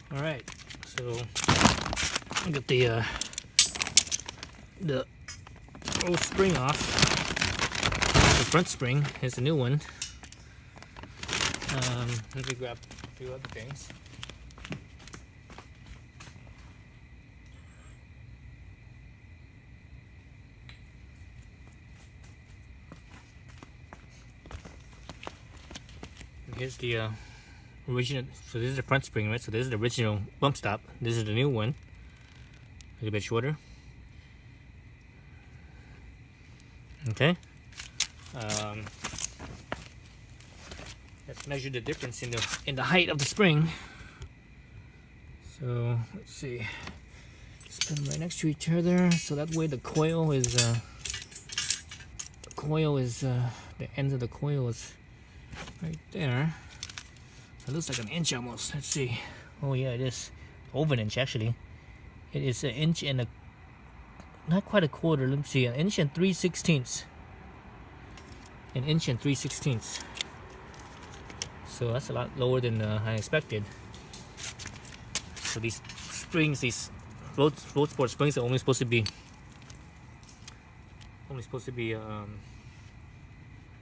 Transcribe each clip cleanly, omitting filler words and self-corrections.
All right, so I'll get the old spring off. The front spring is the new one. Let me grab a few other things. Here's the original. So this is the front spring, right? So this is the original bump stop. This is the new one, a little bit shorter. Okay. Let's measure the difference in the height of the spring. So let's see. Let's put them right next to each other, so that way the coil is the end of the coil is right there. So it looks like an inch almost. Let's see. Oh yeah, it is over an inch actually. It is an inch and a, not quite a quarter. Let me see, an inch and 3/16. An inch and 3/16. So that's a lot lower than I expected. So these springs, these road sport springs, are only supposed to be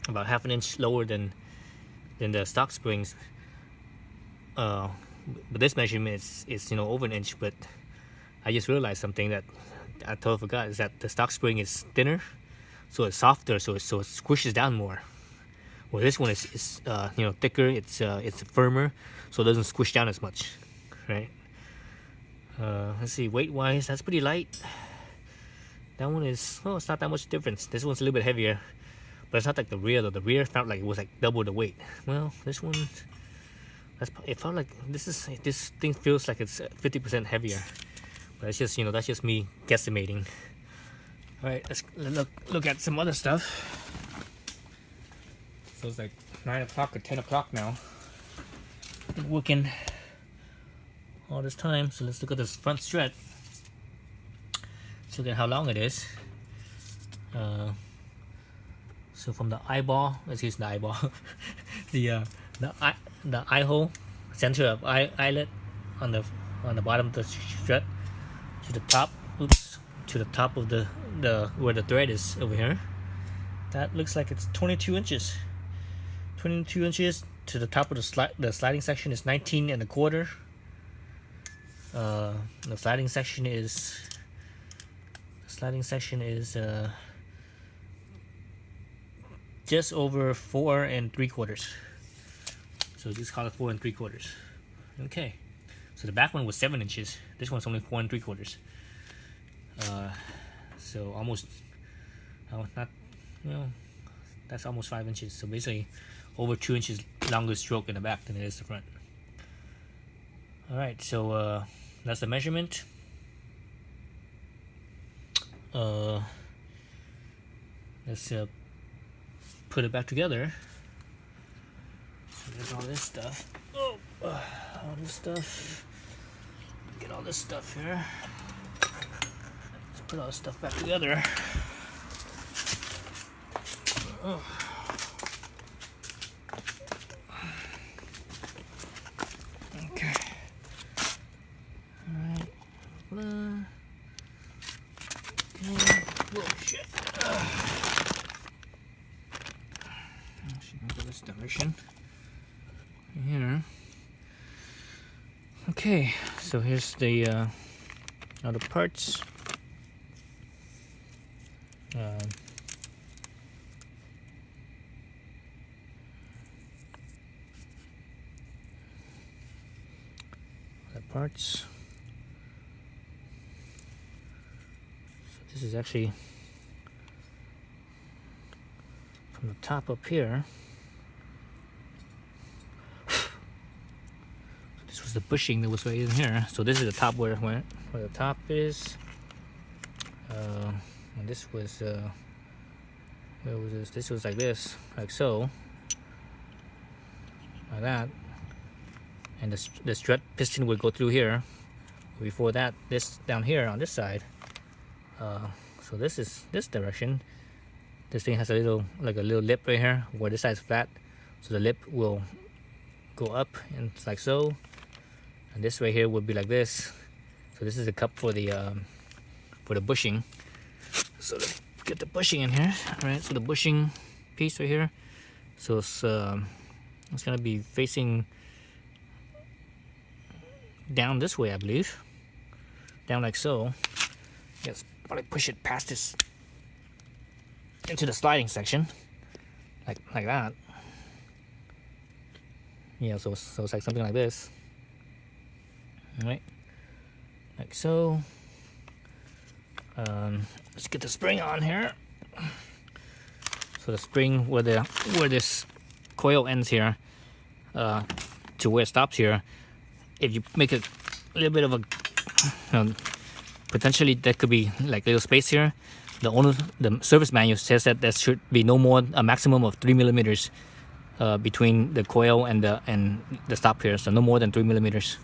about half an inch lower than the stock springs. But this measurement is over an inch. But I just realized something that I totally forgot, is that the stock spring is thinner, so it's softer, so it squishes down more. Well, this one is thicker. It's firmer, so it doesn't squish down as much, right? Let's see, weight wise, that's pretty light. That one is, oh, it's not that much difference. This one's a little bit heavier, but it's not like the rear though. The rear felt like it was like double the weight. Well, this one, it felt like this thing feels like it's 50% heavier. But it's just, that's just me guesstimating. All right, let's look at some other stuff. So it's like 9 o'clock or 10 o'clock now. Been working all this time, so let's look at this front strut. So look at how long it is. So from the eyeball, let's use the eyeball, the eye hole, center of eyelid on the bottom of the strut to the top. Oops, to the top of the where the thread is over here. That looks like it's 22 inches. 22 inches to the top of the sliding section is 19 and a quarter. The sliding section is just over 4 3/4. So just call it 4 3/4. Okay. So the back one was 7 inches. This one's only 4 3/4. So almost, that's almost 5 inches. So basically, over 2 inches longer stroke in the back than it is the front. All right, so that's the measurement. Let's put it back together. So there's all this stuff. Oh, all this stuff. Get all this stuff here. Let's put all this stuff back together. Oh. Okay. All right. Okay. Oh shit. She can go this direction. Here. Okay, so here's the other parts. The parts. So this is actually from the top up here. This was the bushing that was right in here. So this is the top where the top is. And this was where was this? This was like this, like so, like that. And the strut piston would go through here. Before that, this down here on this side. So this is this direction. This thing has a little lip right here where this side is flat. So the lip will go up and it's like so. And this right here would be like this. So this is the cup for the bushing. So let's get the bushing in here. All right, so the bushing piece right here. So it's gonna be facing down this way, I believe. Down like so. Yes, probably push it past this into the sliding section, like that. Yeah, so it's like something like this. All right, like so. Let's get the spring on here. So the spring where this coil ends here, to where it stops here. If you make a little bit of a, potentially there could be like little space here. The service manual says that there should be no more a maximum of 3 millimeters between the coil and the stop here. So no more than 3 millimeters.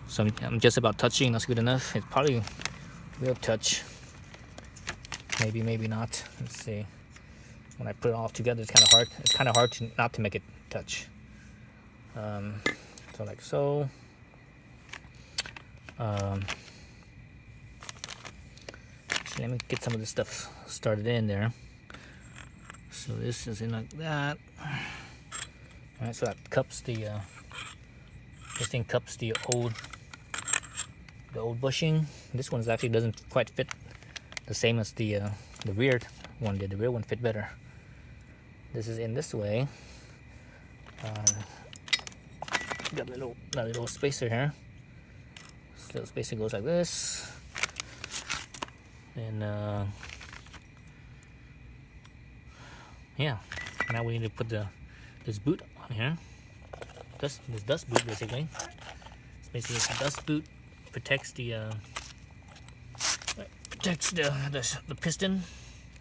So I'm just about touching. That's good enough. It probably will touch. Maybe, maybe not. Let's see. When I put it all together, it's kind of hard. It's kind of hard not to make it touch. So like so. Let me get some of this stuff started in there. So this is in like that. All right, so that cups the. This thing cups the old bushing. This one actually doesn't quite fit the same as the rear one did. The rear one fit better. This is in this way. Got a little spacer here. This little spacer goes like this. And yeah, now we need to put this boot on here. This dust boot basically. It's basically a dust boot. Protects the piston.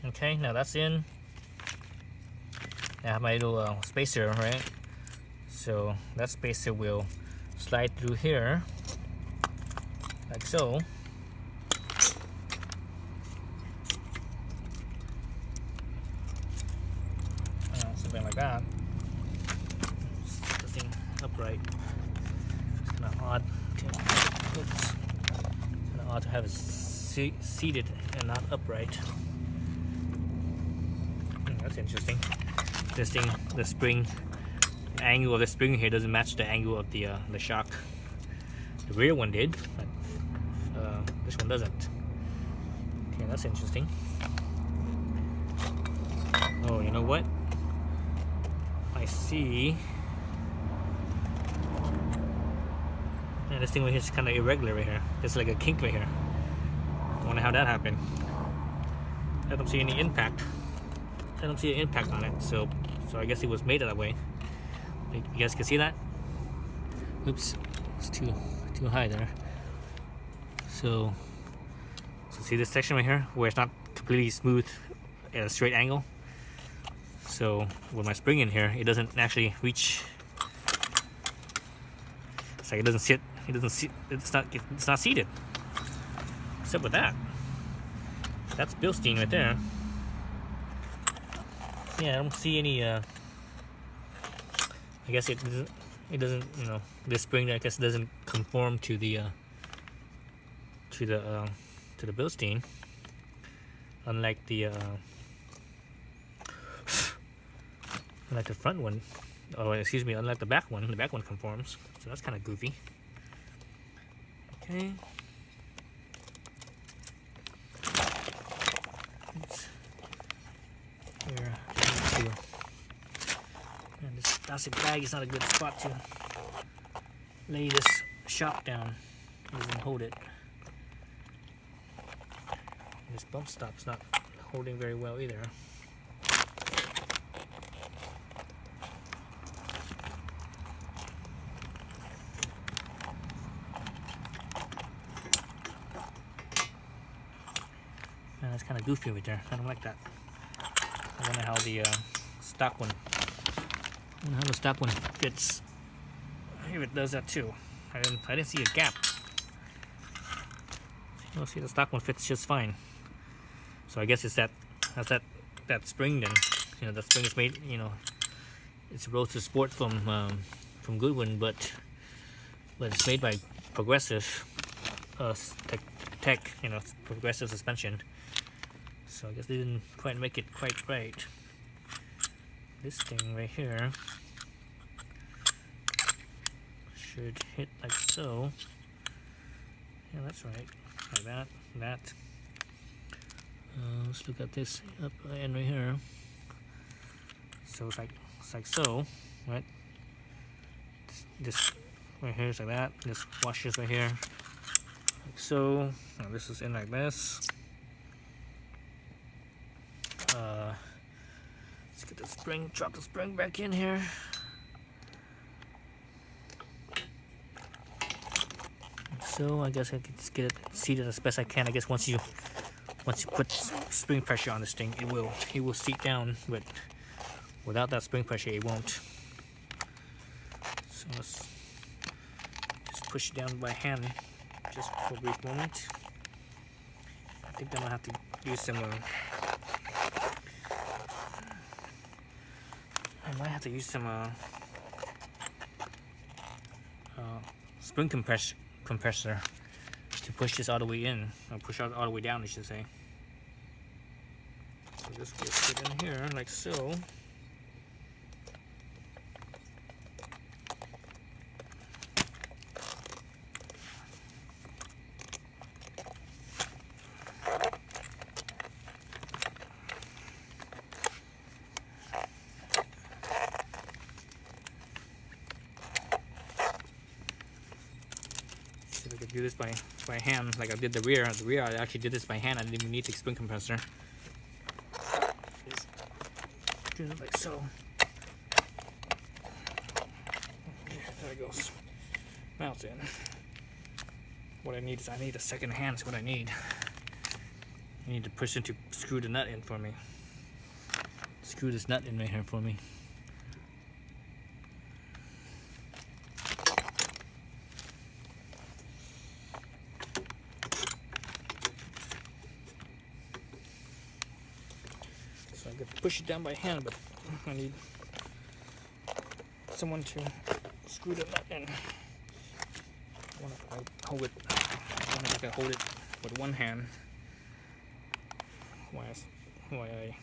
Okay, now that's in. I have my little spacer, right? So that spacer will slide through here, like so. Something like that. Set the thing upright. It's kind of odd. It's kind of odd to have it seated and not upright. That's interesting. This thing, the spring angle of the spring here doesn't match the angle of the shock. The rear one did, but this one doesn't. Okay, that's interesting. Oh, you know what? I see. Yeah, this thing right here is kind of irregular right here. There's like a kink right here. I wonder how that happened. I don't see any impact. I don't see an impact on it, so I guess it was made that way. You guys can see that? Oops, it's too high there. So see this section right here where it's not completely smooth at a straight angle. So with my spring in here, it doesn't actually reach. It's like it doesn't sit. It doesn't sit. It's not seated. Except with that. That's Bilstein right there. Yeah, I don't see any. I guess it doesn't. You know, this spring I guess doesn't conform to the Bilstein, unlike the front one. Oh, excuse me, unlike the back one. The back one conforms, so that's kind of goofy. Okay. Oops. Here. And this plastic bag is not a good spot to lay this shock down. It doesn't hold it. This bump stop's not holding very well either. And that's kind of goofy right there. I don't like that. I wonder how the stock one. I wonder how the stock one fits. Here it does that too. I didn't see a gap. You'll see the stock one fits just fine. So I guess it's that spring then. You know, the spring is made. You know, it's Roadster Sport from Goodwin, but it's made by progressive tech, you know, progressive suspension. So I guess they didn't quite make it quite right. This thing right here should hit like so. Yeah, that's right. Like that, that. Let's look at this up end right here. So it's like so, right? This right here is like that. This washers right here, like so. Now this is in like this. Let's get the spring. Drop the spring back in here. So I guess I can just get it seated as best I can. I guess once you put spring pressure on this thing, it will seat down, but without that spring pressure, it won't. So let's just push it down by hand, just for a brief moment. I think I'm gonna have to use some. I might have to use some spring compressor to push this all the way in, or push it all the way down, I should say. So this will fit in here like so. See if I could do this by hand, like I did the rear. The rear, I actually did this by hand. I didn't even need the spring compressor. Just do it like so. There it goes. Mounts in. What I need is a second hand. Is what I need. I need to push it to screw the nut in for me. Screw this nut in right here for me. So I could push it down by hand, but I need someone to screw the nut in. I want to hold it. I want to hold it with one hand. Why I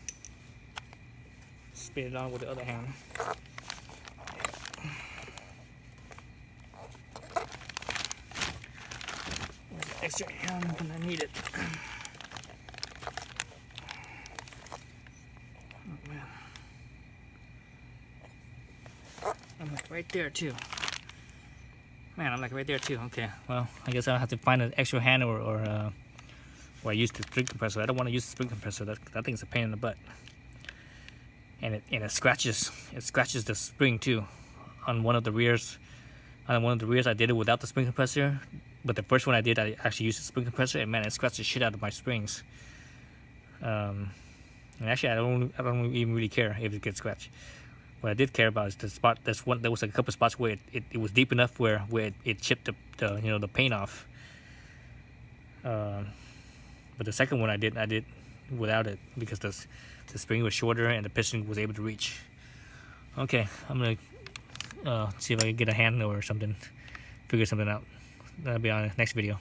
spin it on with the other hand. Extra hand when I need it. Oh man. I'm like right there too. Man, I'm like right there too. Okay, well, I guess I'll have to find an extra hand or I use the spring compressor. I don't want to use the spring compressor. That thing's a pain in the butt. And it scratches the spring too. On one of the rears, I did it without the spring compressor. But the first one I did, I actually used the spring compressor, and man, it scratched the shit out of my springs. And actually, I don't even really care if it gets scratched. What I did care about is the spot. There was a couple spots where it was deep enough where it chipped the paint off. But the second one I did without it because the spring was shorter and the piston was able to reach. Okay, I'm gonna see if I can get a hand or something, figure something out. That'll be on the next video.